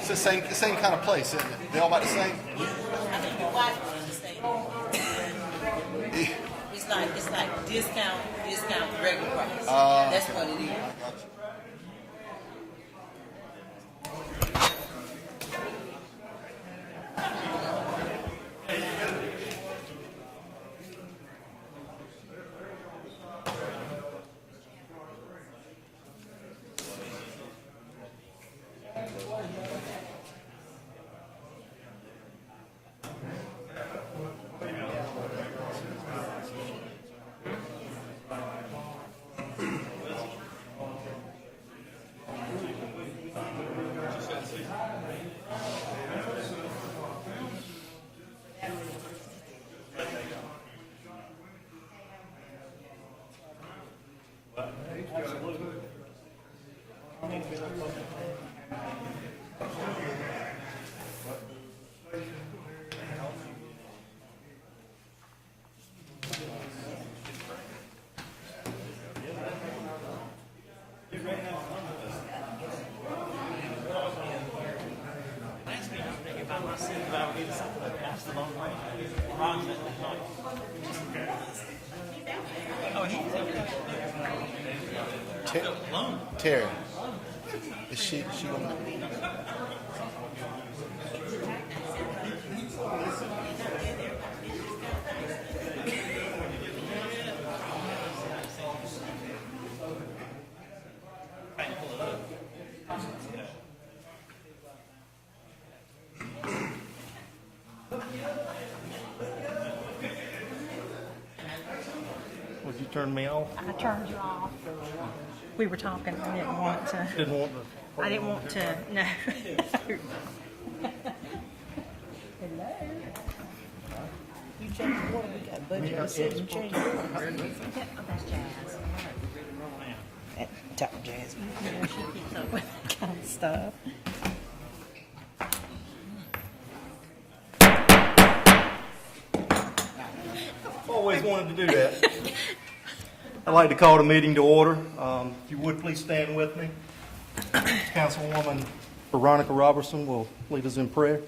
It's the same kind of place, isn't it? They all about the same. I think your wife will understand. It's like discount, regular price. That's what it is. I got you. Terry, is she gonna? Would you turn me off? I turned you off. We were talking. I didn't want to. Didn't want to. I didn't want to. No. Hello. You change the water, we got budget. You change the water. Oh, that's Jazz. That top Jazz. Yeah, she keeps up with that kind of stuff. Always wanted to do that. I'd like to call the meeting to order. If you would please stand with me. Councilwoman Veronica Robertson will lead us in prayer.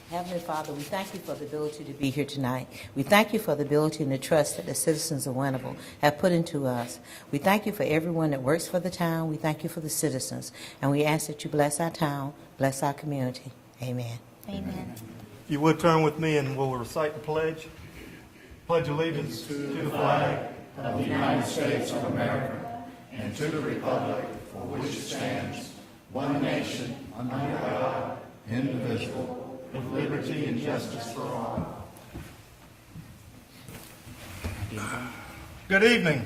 Heavenly Father, we thank you for the ability to be here tonight. We thank you for the ability and the trust that the citizens of Winterville have put into us. We thank you for everyone that works for the town. We thank you for the citizens. And we ask that you bless our town, bless our community. Amen. Amen. If you would turn with me and we'll recite the pledge. Pledge allegiance to the flag of the United States of America and to the republic for which it stands, one nation, under God, indivisible, with liberty and justice for all. Good evening.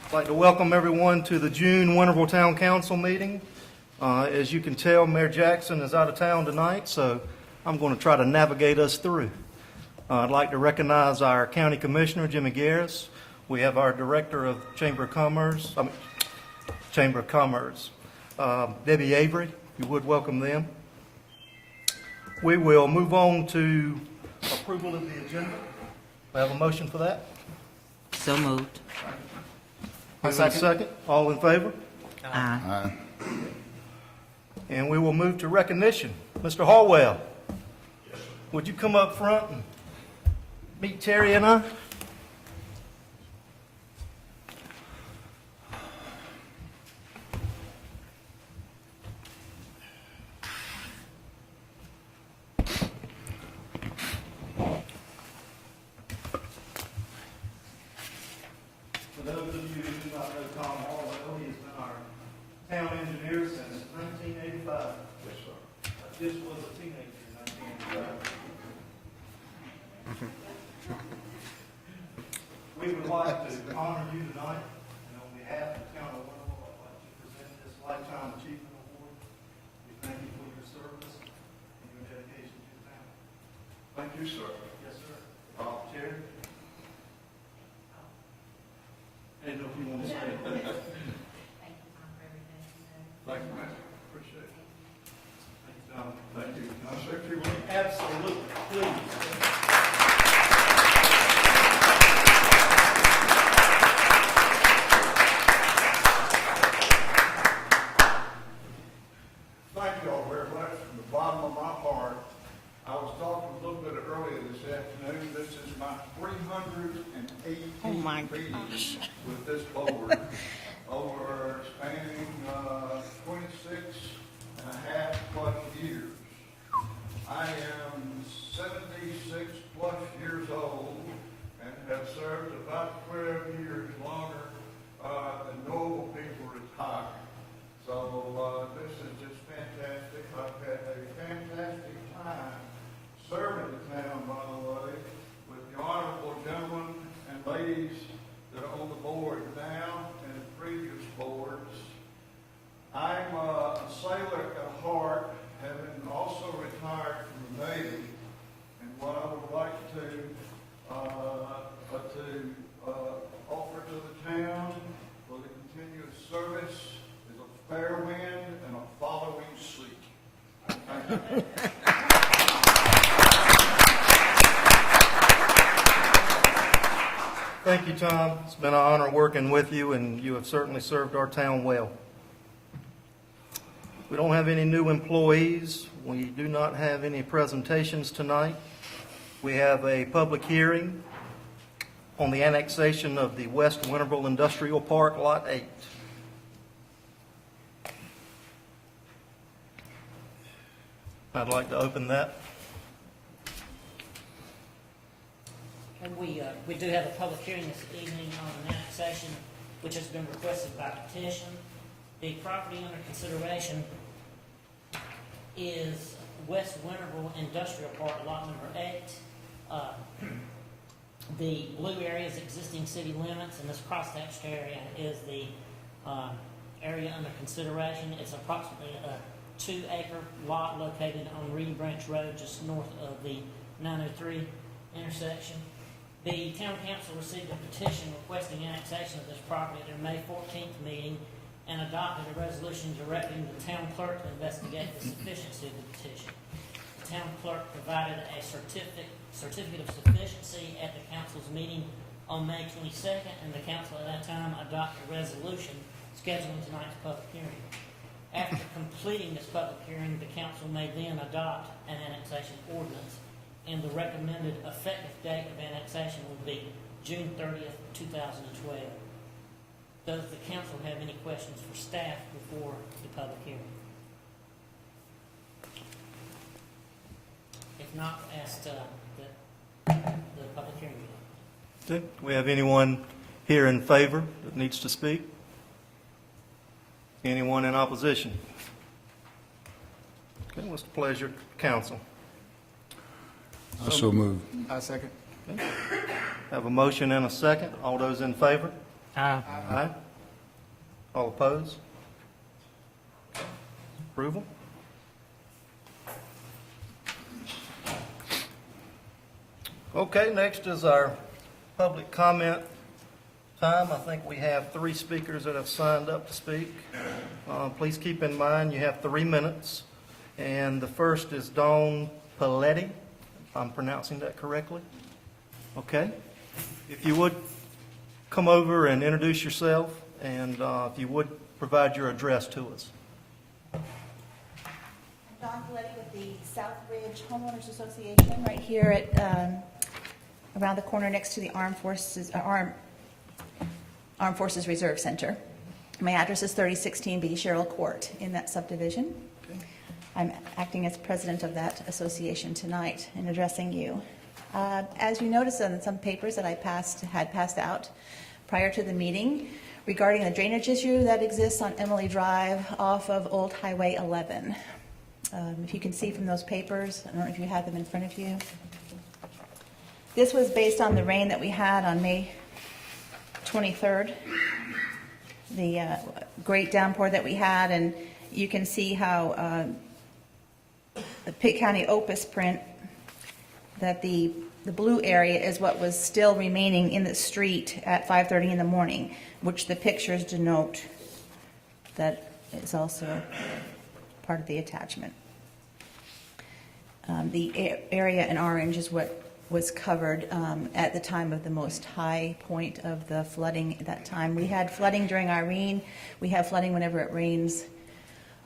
I'd like to welcome everyone to the June Winterville Town Council meeting. As you can tell, Mayor Jackson is out of town tonight, so I'm going to try to navigate us through. I'd like to recognize our County Commissioner, Jimmy Garris. We have our Director of Chamber of Commerce, Debbie Avery. If you would welcome them. We will move on to approval of the agenda. We have a motion for that? So moved. Second. All in favor? Aye. And we will move to recognition. Mr. Hallwell, would you come up front and meet Terry and I? For those of you who do not know Tom Hallwell, he has been our town engineer since 1985. Yes, sir. This was a teenager in 1985. We would like to honor you tonight, and on behalf of the town of Winterville, I'd like to present this Lifetime Achievement Award. We thank you for your service and your dedication to the town. Thank you, sir. Yes, sir. Chair? I didn't know if you want to say it. Thank you, man. Appreciate it. Thank you, Tom. Thank you. Can I say a few words? Absolutely, please. competing with this board over spanning 26 and a half plus years. I am 76 plus years old and have served about 12 years longer than normal people retire. So this is just fantastic. I've had a fantastic time serving the town, by the way, with the honorable gentlemen and ladies that are on the board now and the previous boards. I'm a sailor at heart, having also retired from the Navy, and what I would like to offer to the town for the continuous service is a fair wind and a following sea. Thank you. Thank you, Tom. It's been an honor working with you, and you have certainly served our town well. We don't have any new employees. We do not have any presentations tonight. We have a public hearing on the annexation of the West Winterville Industrial Park, Lot 8. I'd like to open that. And we do have a public hearing this evening on an annexation which has been requested by petition. The property under consideration is West Winterville Industrial Park, lot number 8. The blue area is existing city limits, and this cross-hatched area is the area under consideration. It's approximately a 2-acre lot located on Reedy Branch Road, just north of the 903 intersection. The town council received a petition requesting annexation of this property at their May 14th meeting and adopted a resolution directing the town clerk to investigate the sufficiency of the petition. The town clerk provided a certificate of sufficiency at the council's meeting on May 22nd, and the council at that time adopted a resolution scheduling tonight's public hearing. After completing this public hearing, the council may then adopt an annexation ordinance, and the recommended effective date of annexation will be June 30th, 2012. Does the council have any questions for staff before the public hearing? If not, ask the public hearing. Do we have anyone here in favor that needs to speak? Anyone in opposition? Okay, what's the pleasure of council? I so move. I second. Have a motion and a second. All those in favor? Aye. Aye. All opposed? Approval? Okay, next is our public comment time. I think we have 3 speakers that have signed up to speak. Please keep in mind you have 3 minutes. And the first is Dawn Paletti, if I'm pronouncing that correctly. Okay. If you would come over and introduce yourself, and if you would provide your address to us. I'm Dawn Paletti with the Southbridge Homeowners Association, right here at around the corner next to the Armed Forces Reserve Center. My address is 3016B Sherrill Court in that subdivision. Okay. I'm acting as president of that association tonight and addressing you. As you notice in some papers that I had passed out prior to the meeting regarding the drainage issue that exists on Emily Drive off of Old Highway 11. If you can see from those papers, I don't know if you have them in front of you. This was based on the rain that we had on May 23rd, the great downpour that we had, and you can see how the Pitt County Opus print that the blue area is what was still remaining in the street at 5:30 in the morning, which the pictures denote that is also part of the attachment. The area in orange is what was covered at the time of the most high point of the flooding at that time. We had flooding during Irene. We have flooding whenever it rains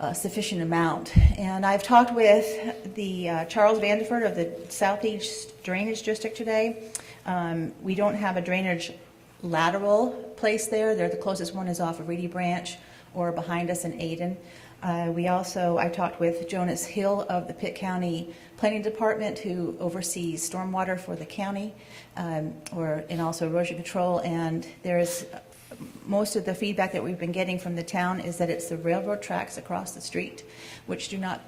a sufficient amount. And I've talked with the Charles Vanderford of the Southeast Drainage District today. We don't have a drainage lateral place there. They're the closest one is off of Reedy Branch or behind us in Ayden. I talked with Jonas Hill of the Pitt County Planning Department, who oversees stormwater for the county, and also erosion control. And there's most of the feedback that we've been getting from the town is that it's the railroad tracks across the street, which do not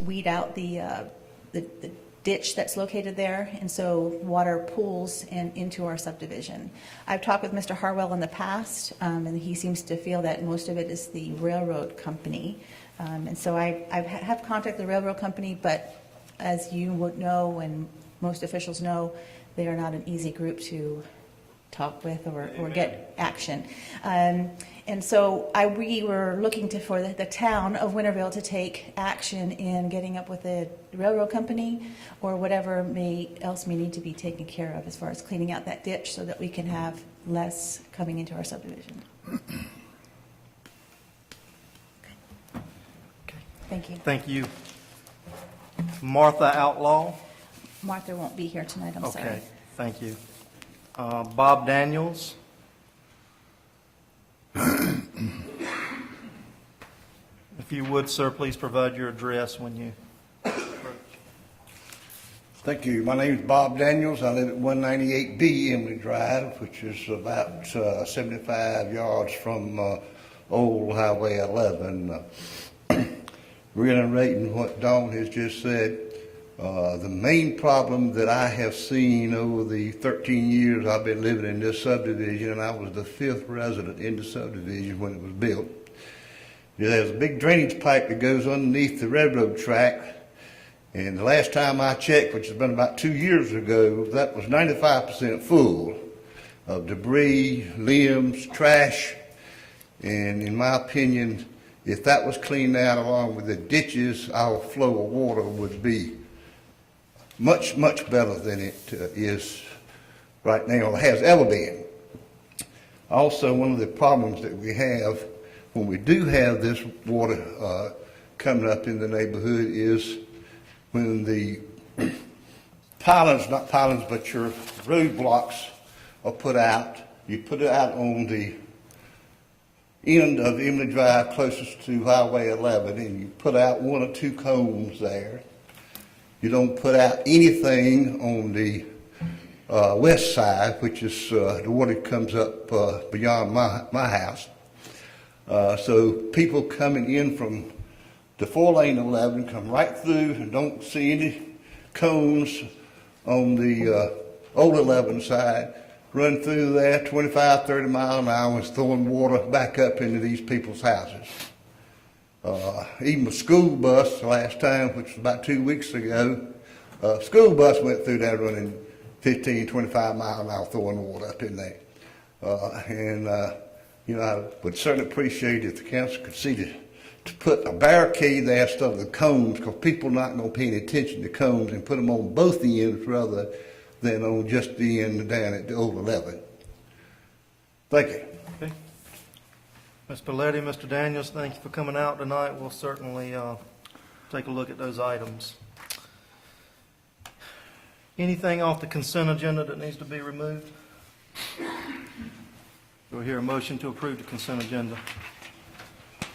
weed out the ditch that's located there, and so water pools into our subdivision. I've talked with Mr. Harwell in the past, and he seems to feel that most of it is the railroad company. And so I have contacted the railroad company, but as you would know, and most officials know, they are not an easy group to talk with or get action. And so we were looking for the town of Winterville to take action in getting up with the railroad company or whatever else may need to be taken care of as far as cleaning out that ditch so that we can have less coming into our subdivision. Thank you. Thank you. Martha Outlaw. Martha won't be here tonight, I'm sorry. Okay, thank you. Bob Daniels. If you would, sir, please provide your address when you... Thank you. My name is Bob Daniels. I live at 198B Emily Drive, which is about 75 yards from Old Highway 11. Reiterating what Dawn has just said, the main problem that I have seen over the 13 years I've been living in this subdivision, and I was the 5th resident in the subdivision when it was built, there's a big drainage pipe that goes underneath the railroad track. And the last time I checked, which has been about 2 years ago, that was 95% full of debris, limbs, trash. And in my opinion, if that was cleaned out along with the ditches, our flow of water would be much, much better than it is right now, or has ever been. Also, one of the problems that we have when we do have this water coming up in the neighborhood is when the not pilings, but your roadblocks are put out. You put it out on the end of Emily Drive closest to Highway 11, and you put out 1 or 2 cones there. You don't put out anything on the west side, which is the water comes up beyond my house. So people coming in from the 4-lane 11 come right through and don't see any cones on the old 11 side, run through there 25, 30 miles an hour and throwing water back up into these people's houses. Even a school bus last time, which was about 2 weeks ago, a school bus went through there running 15, 25 miles an hour throwing water up in there. I would certainly appreciate if the council could see to put a barricade there instead of the cones, because people are not going to pay any attention to cones, and put them on both the ends rather than on just the end down at the old 11. Thank you. Okay. Mr. Letty, Mr. Daniels, thank you for coming out tonight. We'll certainly take a look at those items. Anything off the consent agenda that needs to be removed? Do we hear a motion to approve the consent agenda?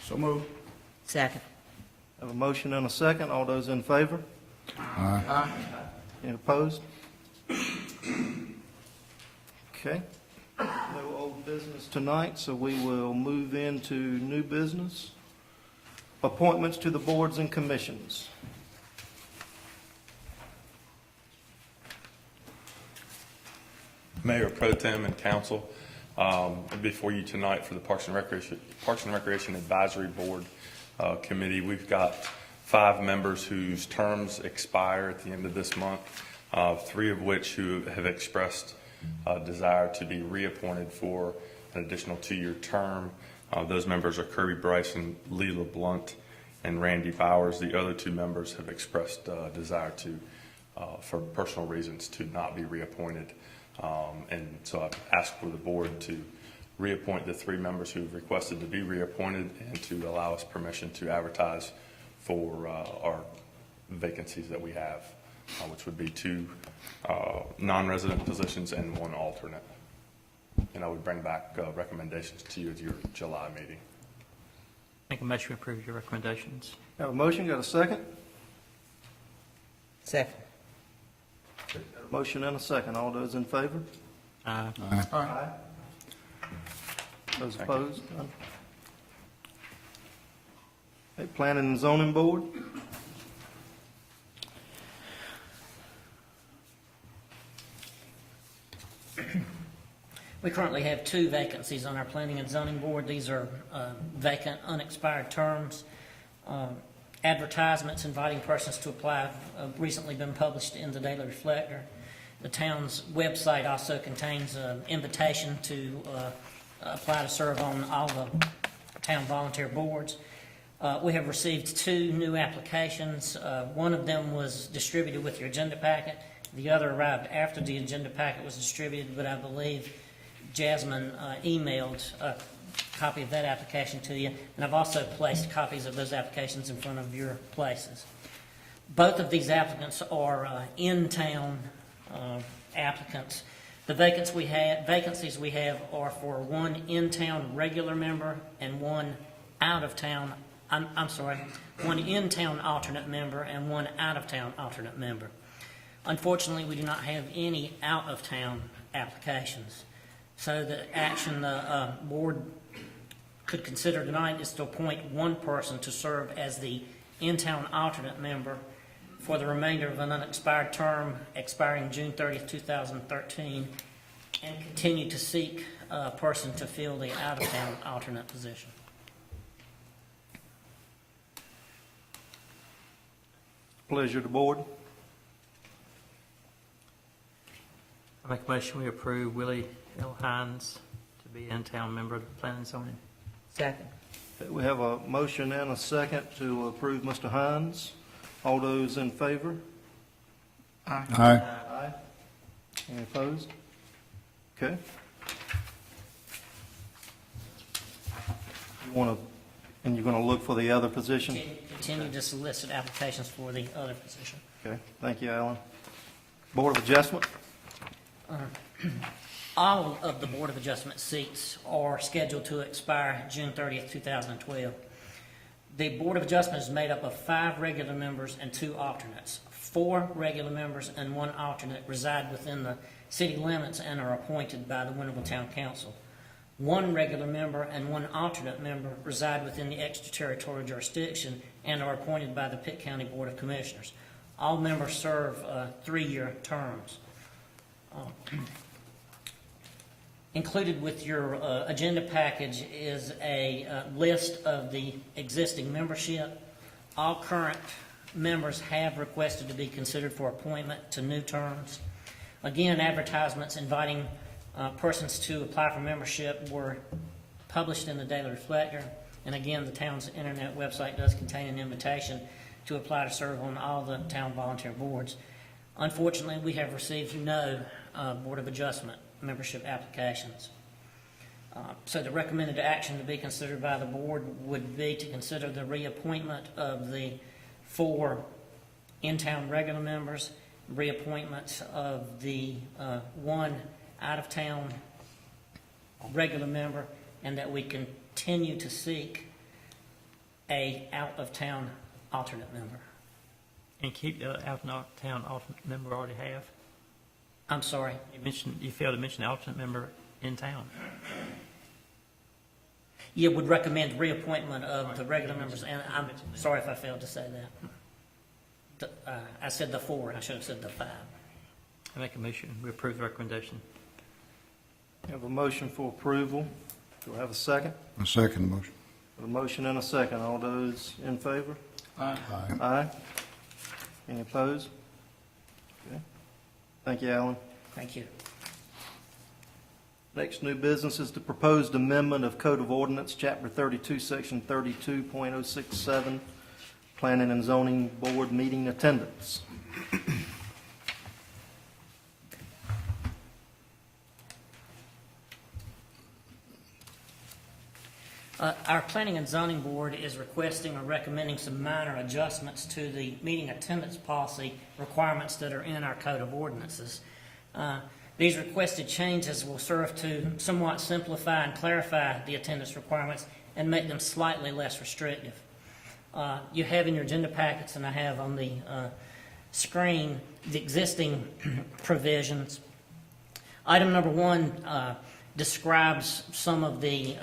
So moved. Second. Have a motion and a second. All those in favor? Aye. Any opposed? Okay. No old business tonight, so we will move into new business. Appointments to the boards and commissions. Mayor Pro Tem and Council, before you tonight for the Parks and Recreation Advisory Board Committee. We've got 5 members whose terms expire at the end of this month, 3 of which who have expressed desire to be reappointed for an additional 2-year term. Those members are Kirby Bryson, Lee LeBlunt, and Randy Bowers. The other 2 members have expressed desire to, for personal reasons, to not be reappointed. And so I've asked for the board to reappoint the 3 members who've requested to be reappointed and to allow us permission to advertise for our vacancies that we have, which would be 2 non-resident positions and 1 alternate. and I would bring back recommendations to you at your July meeting. Make a motion to approve your recommendations. Have a motion, got a second? Second. Got a motion and a second. All those in favor? Aye. Aye. Those Thank you. opposed? None. Okay, Planning and Zoning Board? We currently have 2 vacancies on our Planning and Zoning Board. These are vacant, unexpired terms. Advertisements inviting persons to apply have recently been published in the Daily Reflector. The town's website also contains an invitation to apply to serve on all the town volunteer boards. We have received 2 new applications. One of them was distributed with your agenda packet. The other arrived after the agenda packet was distributed, but I believe Jasmine emailed a copy of that application to you, and I've also placed copies of those applications in front of your places. Both of these applicants are in-town applicants. The vacancies we have are for 1 in-town regular member and 1 out-of-town, one in-town alternate member and 1 out-of-town alternate member. Unfortunately, we do not have any out-of-town applications. So the action the board could consider tonight is to appoint 1 person to serve as the in-town alternate member for the remainder of an unexpired term expiring June 30th, 2013, and continue to seek a person to fill the out-of-town alternate position. Pleasure of the board. I make a motion we approve Willie L. Hines to be in-town member of the Planning and Zoning. Second. Okay, we have a motion and a second to approve Mr. Hines. All those in favor? Aye. Aye. Any opposed? Okay. You want to, and you're going to look for the other position? Continue to solicit applications for the other position. Okay, thank you, Alan. Board of Adjustment? All of the Board of Adjustment seats are scheduled to expire June 30th, 2012. The Board of Adjustment is made up of 5 regular members and 2 alternates. 4 regular members and 1 alternate reside within the city limits and are appointed by the Winterville Town Council. 1 regular member and 1 alternate member reside within the extraterritorial jurisdiction and are appointed by the Pitt County Board of Commissioners. All members serve 3-year terms. Included with your agenda package is a list of the existing membership. All current members have requested to be considered for appointment to new terms. Again, advertisements inviting persons to apply for membership were published in the Daily Reflector. And again, the town's internet website does contain an invitation to apply to serve on all the town volunteer boards. Unfortunately, we have received no Board of Adjustment membership applications. So the recommended action to be considered by the board would be to consider the reappointment of the 4 in-town regular members, reappointments of the 1 out-of-town regular member, and that we continue to seek a out-of-town alternate member. And keep the out-of-town alternate member we already have. I'm sorry. You failed to mention the alternate member in town. You would recommend reappointment of the regular members, and I'm sorry if I failed to say that. I said the 4, I should have said the 5. I make a motion we approve the recommendation. We have a motion for approval. Do I have a second? I second the motion. A motion and a second. All those in favor? Aye. Aye. Any opposed? Okay. Thank you, Alan. Thank you. Next new business is the proposed amendment of Code of Ordinance, Chapter 32, Section 32.067, Planning and Zoning Board Meeting Attendance. Our Planning and Zoning Board is requesting or recommending some minor adjustments to the meeting attendance policy requirements that are in our Code of Ordinances. These requested changes will serve to somewhat simplify and clarify the attendance requirements and make them slightly less restrictive. You have in your agenda packets, and I have on the screen, the existing provisions. Item number 1 describes some of the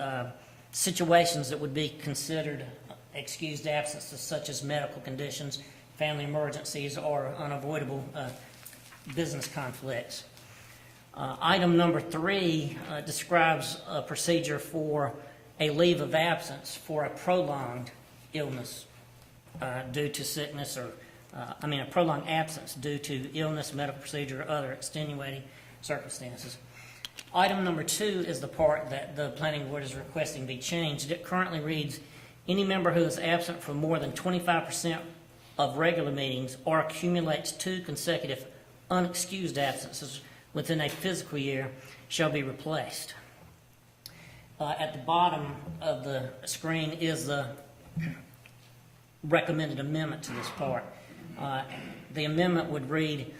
situations that would be considered excused absences, such as medical conditions, family emergencies, or unavoidable business conflicts. Item number 3 describes a procedure for a leave of absence for a prolonged illness due to sickness, or a prolonged absence due to illness, medical procedure, or other extenuating circumstances. Item number 2 is the part that the planning board is requesting be changed. It currently reads, any member who is absent for more than 25% of regular meetings or accumulates 2 consecutive unexcused absences within a fiscal year shall be replaced. At the bottom of the screen is the recommended amendment to this part. The amendment would read,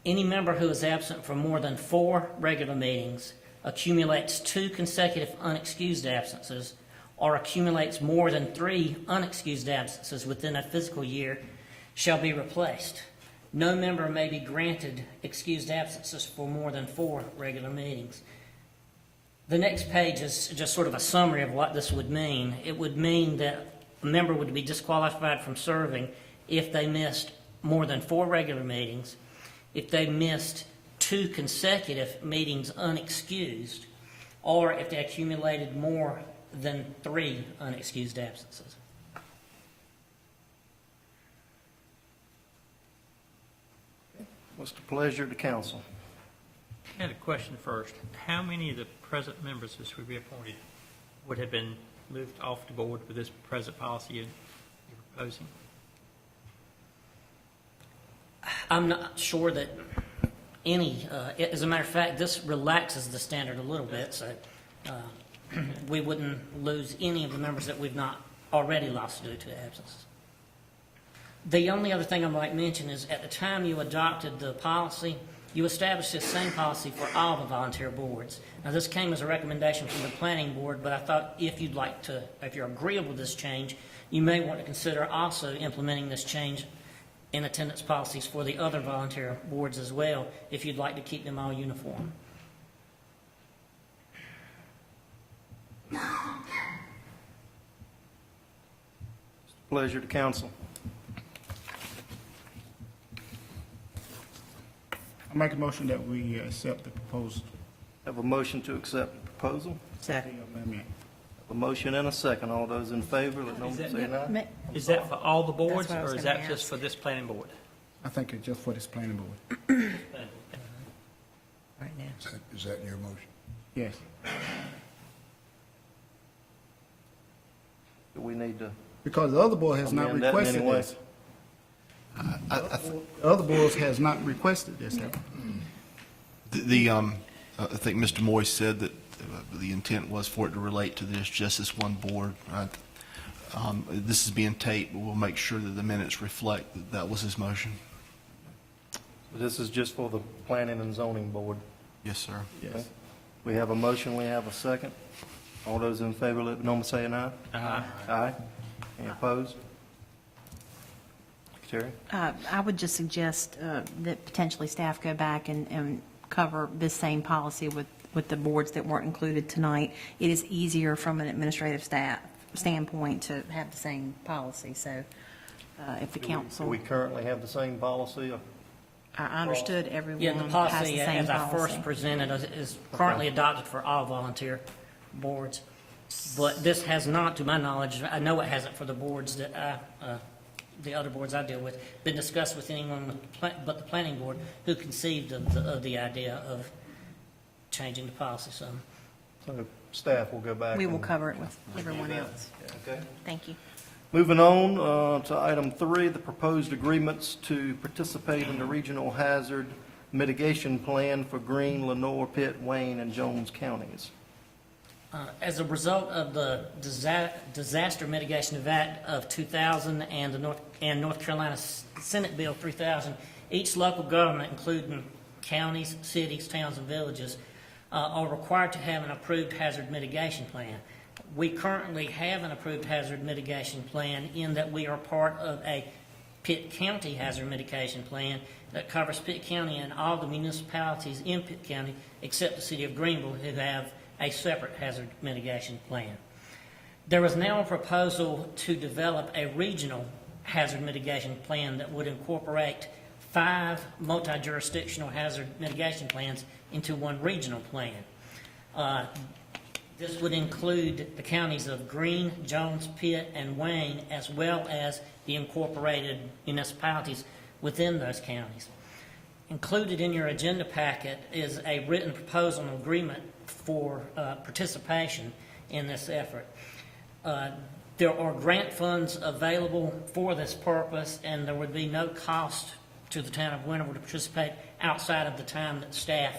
any member who is absent for more than 4 regular meetings, accumulates 2 consecutive unexcused absences, or accumulates more than 3 unexcused absences within a fiscal year shall be replaced. No member may be granted excused absences for more than 4 regular meetings. The next page is just sort of a summary of what this would mean. It would mean that a member would be disqualified from serving if they missed more than 4 regular meetings, if they missed 2 consecutive meetings unexcused, or if they accumulated more than 3 unexcused absences. What's the pleasure of the council? I had a question first. How many of the present members who should be appointed would have been moved off the board with this present policy you're proposing? I'm not sure that any, as a matter of fact, this relaxes the standard a little bit, so we wouldn't lose any of the members that we've not already lost due to absences. The only other thing I might mention is at the time you adopted the policy, you established this same policy for all the volunteer boards. Now, this came as a recommendation from the planning board, but I thought if you'd like to, if you're agreeable to this change, you may want to consider also implementing this change in attendance policies for the other volunteer boards as well, if you'd like to keep them all uniform. Pleasure to council. I make a motion that we accept the proposed Have a motion to accept the proposal. Second. amendment. A motion and a second. All those in favor, let no one say aye. Is that for all the boards, what I was or is gonna that just ask. for this planning board? I think it's just for this planning board. Right now. Is that in your motion? Yes. Do we need to Because the other board has not amend that in requested any way? this. The other boards has not requested this. I think Mr. Moy said that the intent was for it to relate to just this one board. This is being taped, but we'll make sure that the minutes reflect that that was his motion. This is just for the planning and zoning board. Yes, sir. Yes. We have a motion, we have a second. All those in favor, let no one say an aye. Aye. Aye. Any opposed? Secretary? I would just suggest that potentially staff go back and cover this same policy with the boards that weren't included tonight. It is easier from an administrative staff standpoint to have the same policy, so if the Do council, we currently have the same policy? I understood everyone Yeah, the has policy, the same as I first policy. presented, is currently adopted for all volunteer boards. But this has not, to my knowledge, I know it hasn't for the boards that the other boards I deal with, been discussed with anyone but the planning board who conceived of the idea of changing the policy some. So staff will go back. We will and- cover it with everyone else. Okay. Thank you. Moving on to item 3, the proposed agreements to participate in the regional hazard mitigation plan for Greene, Lenoir, Pitt, Wayne, and Jones counties. As a result of the Disaster Mitigation Act of 2000 and the North Carolina Senate Bill 3000, each local government, including counties, cities, towns, and villages are required to have an approved hazard mitigation plan. We currently have an approved hazard mitigation plan in that we are part of a Pitt County hazard mitigation plan that covers Pitt County and all the municipalities in Pitt County except the city of Greenville, who have a separate hazard mitigation plan. There is now a proposal to develop a regional hazard mitigation plan that would incorporate 5 multi-jurisdictional hazard mitigation plans into one regional plan. This would include the counties of Greene, Jones, Pitt, and Wayne, as well as the incorporated municipalities within those counties. Included in your agenda packet is a written proposal and agreement for participation in this effort. There are grant funds available for this purpose, and there would be no cost to the town of Winterville to participate outside of the time that staff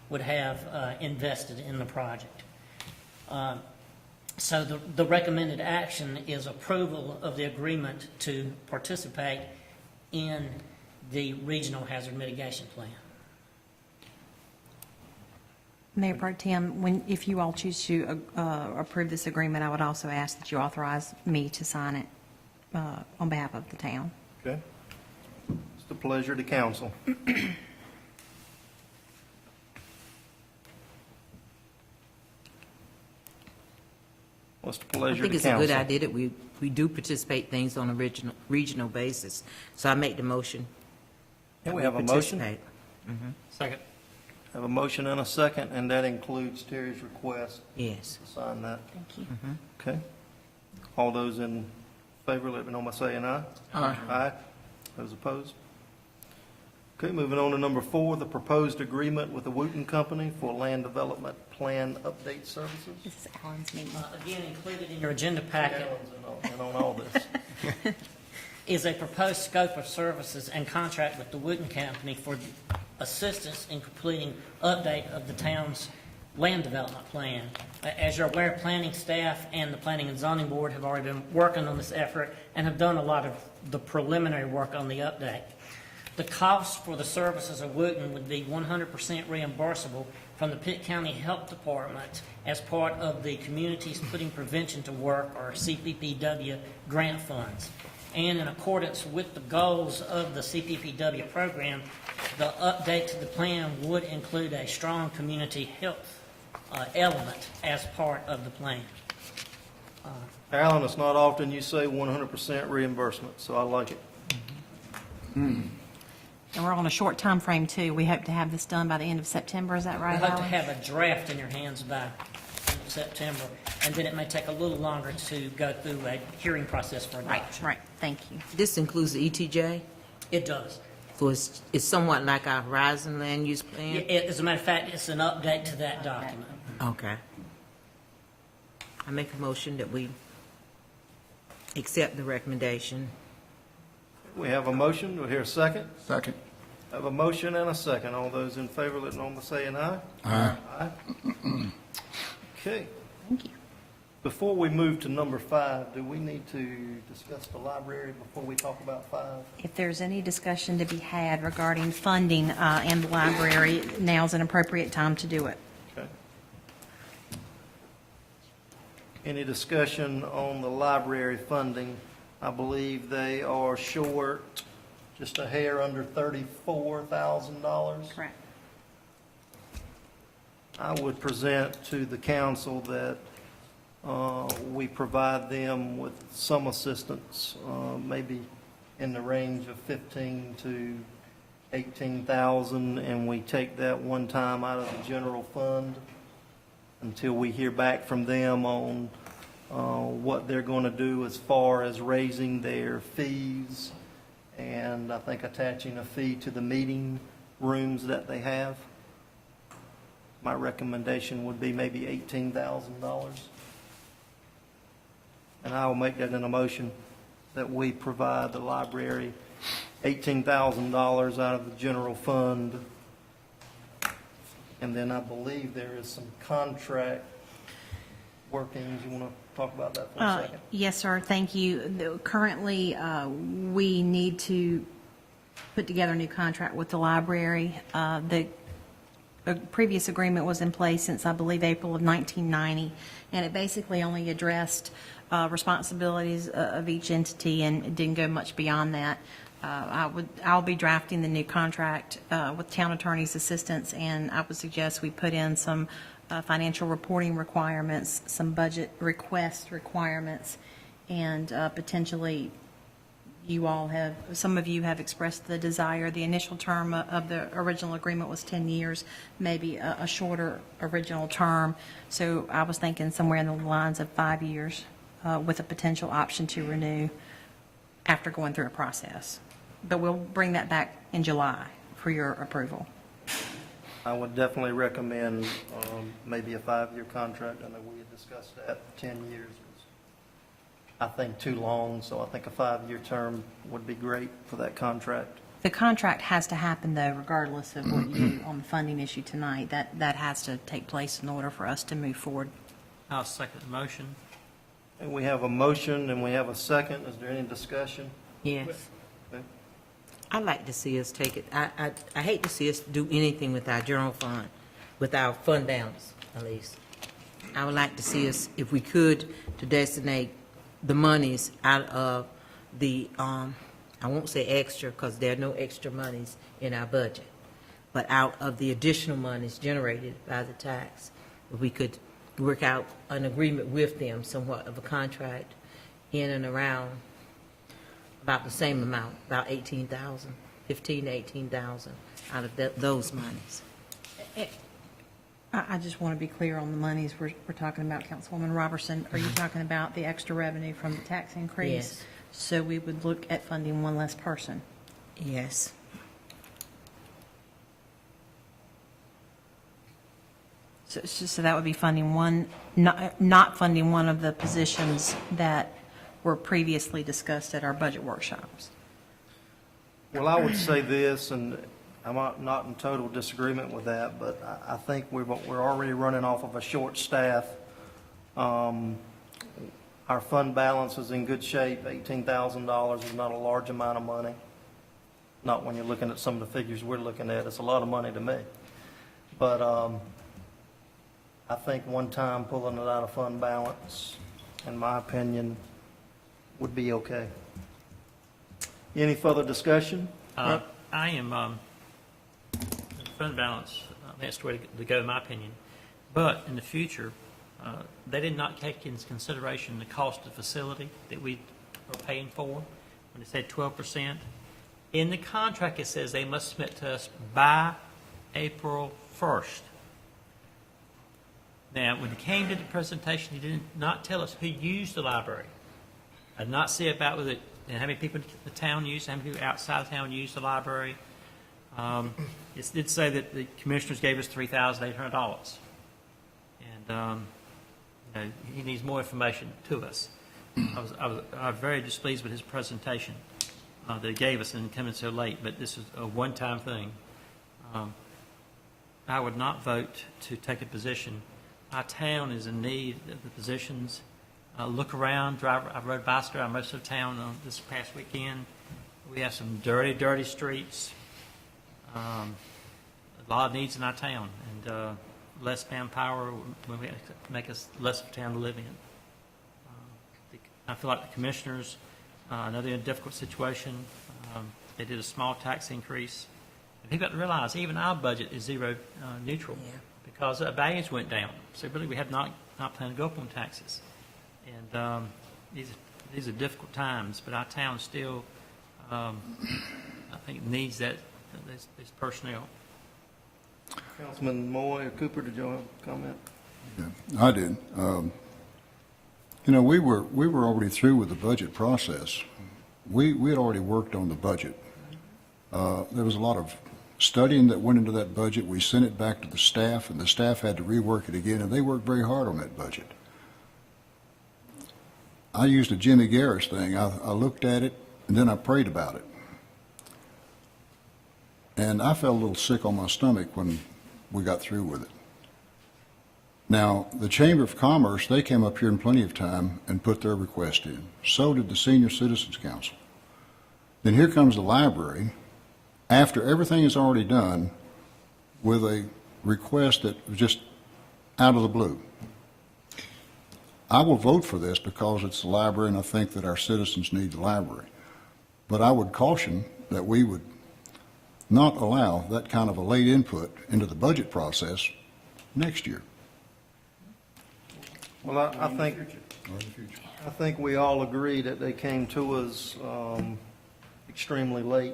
would have invested in the project. So the recommended action is approval of the agreement to participate in the regional hazard mitigation plan. Mayor Pro Tem, if you all choose to approve this agreement, I would also ask that you authorize me to sign it on behalf of the town. Okay. It's the pleasure of the council. What's the I pleasure of think the council? it's a good idea that we do participate things on a regional basis. So I make the motion. Yeah, that we have a motion. participate. Second. Have a motion and a second, and that includes Terry's request Yes. to sign that. Thank you. Okay. All those in favor, let me know by saying aye. Aye. Aye. Those opposed? Okay, moving on to number 4, the proposed agreement with the Wooten Company for land development plan update services. This is Alan's meeting. Again, included in your agenda packet And on all this. is a proposed scope of services and contract with the Wooten Company for assistance in completing update of the town's land development plan. As you're aware, planning staff and the Planning and Zoning Board have already been working on this effort and have done a lot of the preliminary work on the update. The cost for the services of Wooten would be 100% reimbursable from the Pitt County Health Department as part of the Communities Putting Prevention to Work, or CPPW, grant funds. And in accordance with the goals of the CPPW program, the update to the plan would include a strong community health element as part of the plan. Alan, it's not often you say 100% reimbursement, so I like it. And we're on a short time frame too. We hope to have this done by the end of September. Is that We right, hope to Alan? have a draft in your hands by September, and then it may take a little longer to go through a hearing process for Right, adoption. right. Thank you. This includes the ETJ, It does. so it's somewhat like our Horizon Land Use Plan? As a matter of fact, it's an update to that document. Okay. I make a motion that we accept the recommendation. We have a motion. Do we hear a second? Second. Have a motion and a second. All those in favor, let know by saying aye. Aye. Aye. Okay. Thank you. Before we move to number 5, do we need to discuss the library before we talk about 5? If there's any discussion to be had regarding funding in the library, now's an appropriate time to do it. Okay. Any discussion on the library funding? I believe they are short just a hair under $34,000. Correct. I would present to the council that we provide them with some assistance, maybe in the range of 15 to 18,000, and we take that one time out of the general fund until we hear back from them on what they're going to do as far as raising their fees, and I think attaching a fee to the meeting rooms that they have. My recommendation would be maybe $18,000. And I will make that in a motion that we provide the library $18,000 out of the general fund. And then I believe there is some contract workings. You want to talk about that for a second? Yes, sir. Thank you. Currently, we need to put together a new contract with the library. The previous agreement was in place since, I believe, April of 1990, and it basically only addressed responsibilities of each entity, and it didn't go much beyond that. I'll be drafting the new contract with town attorney's assistance, and I would suggest we put in some financial reporting requirements, some budget request requirements, and potentially some of you have expressed the desire. The initial term of the original agreement was 10 years, maybe a shorter original term. So I was thinking somewhere in the lines of 5 years with a potential option to renew after going through a process. But we'll bring that back in July for your approval. I would definitely recommend maybe a 5-year contract. I know we had discussed that. 10 years was, I think, too long, so I think a 5-year term would be great for that contract. The contract has to happen, though, regardless of what you do on the funding issue tonight. That has to take place in order for us to move forward. I'll second the motion. And we have a motion and we have a second. Is there any discussion? Yes. Okay. I'd like to see us take it, I hate to see us do anything with our general fund, with our fund balance, at least. I would like to see us, if we could, to designate the monies out of the, I won't say extra, because there are no extra monies in our budget, but out of the additional monies generated by the tax, if we could work out an agreement with them, somewhat of a contract, in and around about the same amount, about 18,000, 15 to 18,000 out of those monies. I just want to be clear on the monies we're talking about, Councilwoman Robertson. Are you talking about the extra revenue from the tax increase? Yes. So we would look at funding one less person? Yes. So that would be funding one, not funding one of the positions that were previously discussed at our budget workshops. Well, I would say this, and I'm not in total disagreement with that, but I think we're already running off of a short staff. Our fund balance is in good shape. $18,000 is not a large amount of money. Not when you're looking at some of the figures we're looking at. It's a lot of money to me. But I think one time pulling it out of fund balance, in my opinion, would be okay. Any further discussion? I am, fund balance, that's the way to go, in my opinion. But in the future, they did not take into consideration the cost of the facility that we are paying for, when they said 12%. In the contract, it says they must submit to us by April 1st. Now, when it came to the presentation, he did not tell us who used the library. I did not see about with it and how many people in the town use, how many people outside the town use the library. It did say that the commissioners gave us $3,800. And you know, he needs more information to us. I was very displeased with his presentation that he gave us and coming so late, but this is a one-time thing. I would not vote to take a position. Our town is in need of the positions. Look around, drive. I rode bicycle around most of the town this past weekend. We have some dirty, dirty streets. A lot of needs in our town, and less manpower will make us less of a town to live in. I feel like the commissioners, I know they're in a difficult situation. They did a small tax increase. And people have to realize even our budget is zero neutral because our values went down. So really we have not planned to go up on taxes. And these are difficult times, but our town still, I think, needs this personnel. Councilman Moy or Cooper, did you have a comment? Yeah, I did. You know, we were already through with the budget process. We had already worked on the budget. There was a lot of studying that went into that budget. We sent it back to the staff, and the staff had to rework it again, and they worked very hard on that budget. I used a Jimmy Garris thing. I looked at it, and then I prayed about it. And I felt a little sick on my stomach when we got through with it. Now, the Chamber of Commerce, they came up here in plenty of time and put their request in. So did the Senior Citizens Council. Then here comes the library, after everything is already done, with a request that was just out of the blue. I will vote for this because it's the library, and I think that our citizens need the library. But I would caution that we would not allow that kind of a late input into the budget process next year. Well, I think we all agree that they came to us extremely late.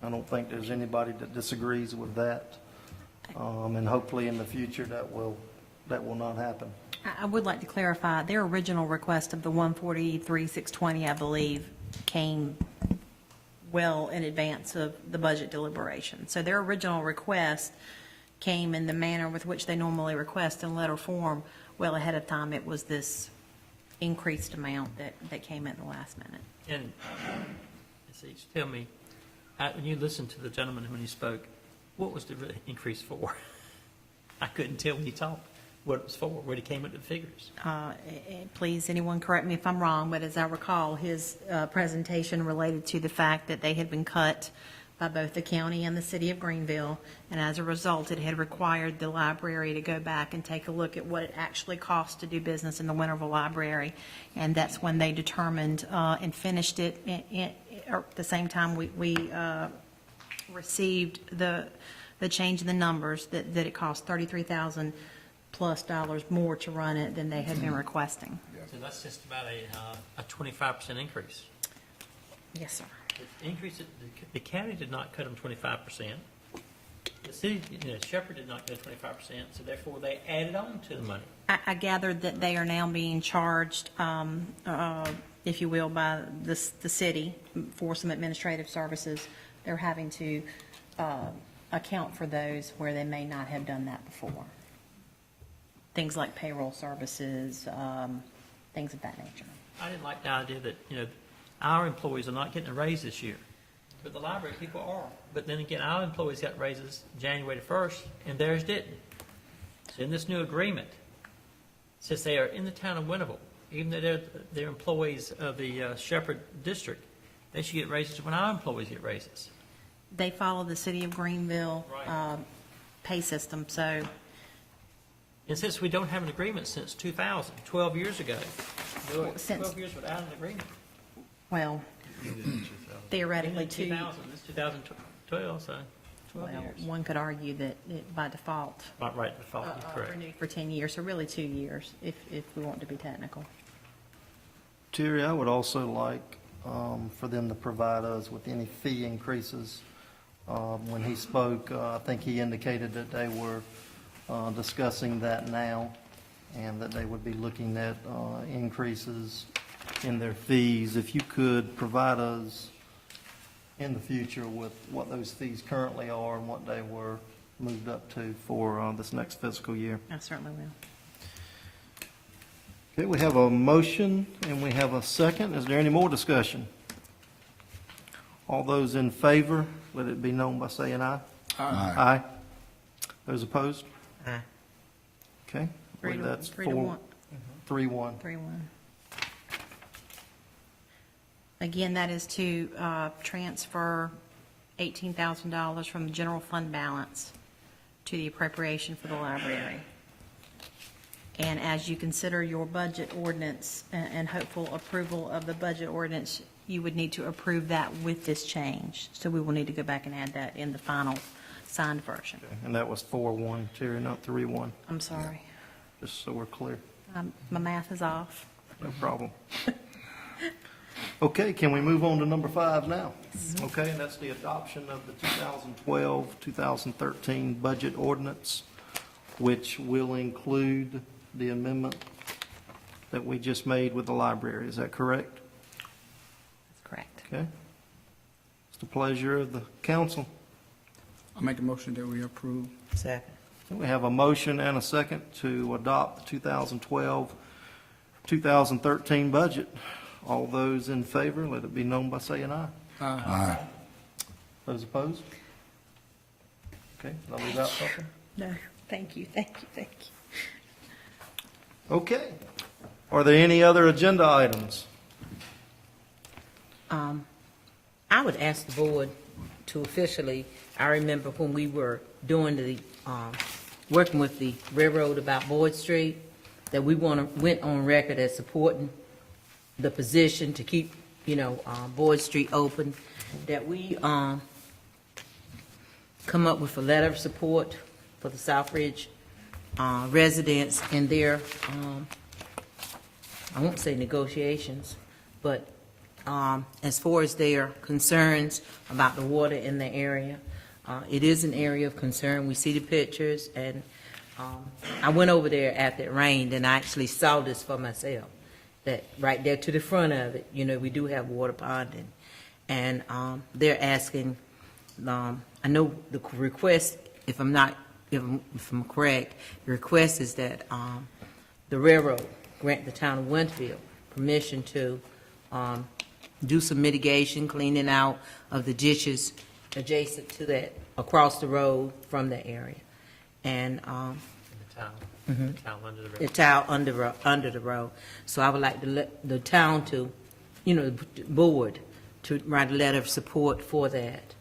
I don't think there's anybody that disagrees with that. And hopefully in the future that will not happen. I would like to clarify, their original request of the 143,620, I believe, came well in advance of the budget deliberation. So their original request came in the manner with which they normally request in letter form, well ahead of time. It was this increased amount that came at the last minute. And, see, tell me, when you listened to the gentleman when he spoke, what was the increase for? I couldn't tell when he talked what it was for, where he came up with the figures. Please, anyone correct me if I'm wrong, but as I recall, his presentation related to the fact that they had been cut by both the county and the city of Greenville, and as a result, it had required the library to go back and take a look at what it actually cost to do business in the Winterville Library, and that's when they determined and finished it at the same time we received the change in the numbers, that it cost $33,000 plus more to run it than they had been requesting. So that's just about a 25% increase. Yes, sir. The increase, the county did not cut them 25%. The city, Shepherd did not cut 25%, so therefore they added on to the money. I gathered that they are now being charged, if you will, by the city for some administrative services. They're having to account for those where they may not have done that before. Things like payroll services, things of that nature. I didn't like the idea that, our employees are not getting a raise this year, but the library people are. But then again, our employees got raises January the 1st, and theirs didn't. So in this new agreement, since they are in the town of Winterville, even though they're employees of the Shepherd District, they should get raises when our employees get raises. They follow the city of Greenville pay system, so. And since we don't have an agreement since 2000, 12 years ago, 12 years without an agreement. Well, theoretically, 2000, this 2012, so 12 well, years. one could argue that it by default Right, default, you're correct. renewed for 10 years, so really 2 years, if we want to be technical. Terry, I would also like for them to provide us with any fee increases. When he spoke, I think he indicated that they were discussing that now, and that they would be looking at increases in their fees. If you could provide us in the future with what those fees currently are and what they were moved up to for this next fiscal year. I certainly will. Okay, we have a motion and we have a second. Is there any more discussion? All those in favor, let it be known by saying aye. Aye. Aye. Those opposed? Aye. Okay. I believe that's 3-1. 3-1. 3-1. Again, that is to transfer $18,000 from the general fund balance to the appropriation for the library. And as you consider your budget ordinance and hopeful approval of the budget ordinance, you would need to approve that with this change. So we will need to go back and add that in the final signed version. And that was 4-1, Terry, not 3-1, I'm sorry. just so we're clear. My math is off. No problem. Okay, can we move on to number 5 now? Okay, and that's the adoption of the 2012-2013 budget ordinance, which will include the amendment that we just made with the library. Is that correct? That's correct. Okay. It's the pleasure of the council. I'll make a motion that we approve. Second. We have a motion and a second to adopt the 2012-2013 budget. All those in favor, let it be known by saying aye. Aye. Those opposed? Okay, did I leave out something? No, thank you. Okay. Are there any other agenda items? I would ask the board to officially, I remember when we were doing the working with the railroad about Boyd Street, that we went on record as supporting the position to keep, Boyd Street open, that we come up with a letter of support for the Southridge residents in their, I won't say negotiations, but as far as their concerns about the water in the area. It is an area of concern. We see the pictures, and I went over there after it rained, and I actually saw this for myself, that right there to the front of it, we do have water ponding. And they're asking, I know the request, if I'm correct, the request is that the railroad grant the town of Winterville permission to do some mitigation, cleaning out of the ditches adjacent to that, across the road from the area. And The town. The town under the road. the town under the road. So I would like the town to, the board, to write a letter of support for that.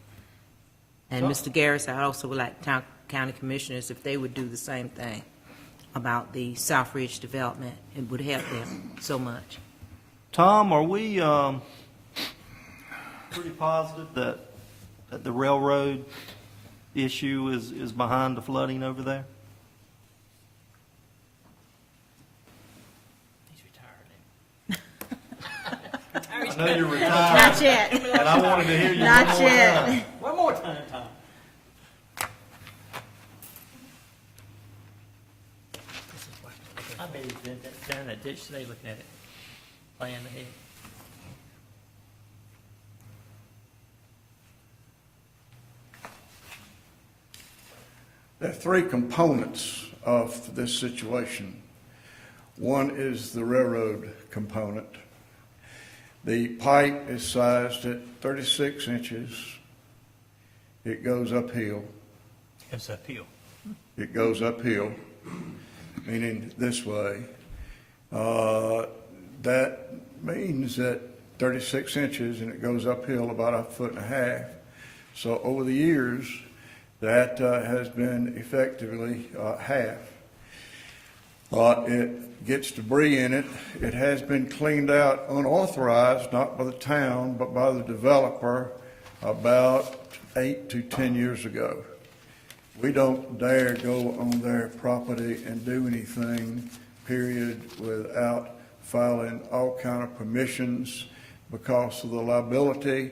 And Mr. Garris, I also would like county commissioners, if they would do the same thing about the Southridge development. It would help them so much. Tom, are we pretty positive that the railroad issue is behind the flooding over there? He's retired. I know you're retired. Not yet. And I wanted to hear you Not one more yet. time. One more time, Tom. I bet he's been down in that ditch today looking at it, playing ahead. There are three components of this situation. One is the railroad component. The pipe is sized at 36 inches. It goes uphill. It's uphill. It goes uphill, meaning this way. That means that 36 inches, and it goes uphill about 1.5 feet. So over the years, that has been effectively half. It gets debris in it. It has been cleaned out unauthorized, not by the town, but by the developer about 8 to 10 years ago. We don't dare go on their property and do anything, period, without filing all kind of permissions because of the liability